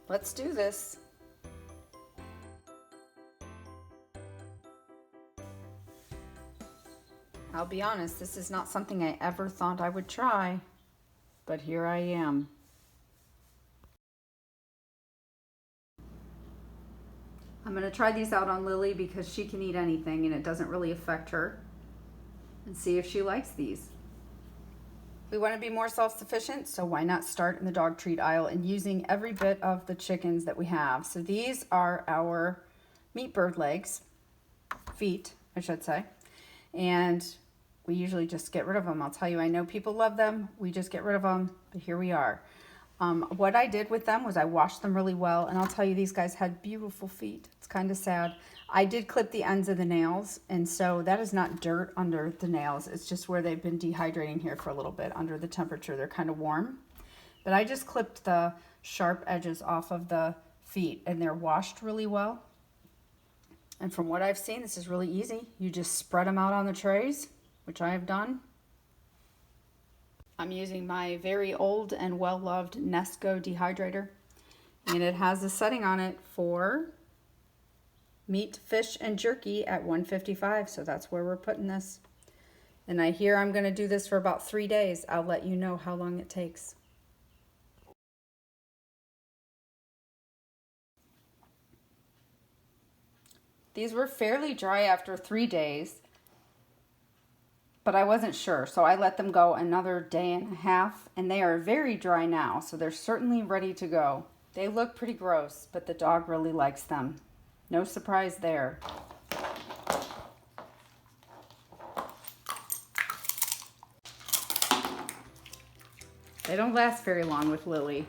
let's do this. I'll be honest, this is not something I ever thought I would try, but here I am. I'm gonna try these out on Lily because she can eat anything and it doesn't really affect her, and see if she likes these. We want to be more self-sufficient, so why not start in the dog treat aisle and using every bit of the chickens that we have. So these are our meat bird legs, feet, I should say, and we usually just get rid of them. I'll tell you, I know people love them. We just get rid of them, but here we are. What I did with them was I washed them really well, and I'll tell you, these guys had beautiful feet. It's kind of sad. I did clip the ends of the nails, and so that is not dirt under the nails. It's just where they've been dehydrating here for a little bit under the temperature. They're kind of warm. But I just clipped the sharp edges off of the feet, and they're washed really well. And from what I've seen, this is really easy. You just spread them out on the trays, which I have done. I'm using my very old and well-loved Nesco dehydrator, and it has a setting on it for meat, fish, and jerky at 155, so that's where we're putting this. And I hear I'm going to do this for about 3 days. I'll let you know how long it takes. These were fairly dry after 3 days, but I wasn't sure, so I let them go another day and a half, and they are very dry now, so they're certainly ready to go. They look pretty gross, but the dog really likes them. No surprise there. They don't last very long with Lily.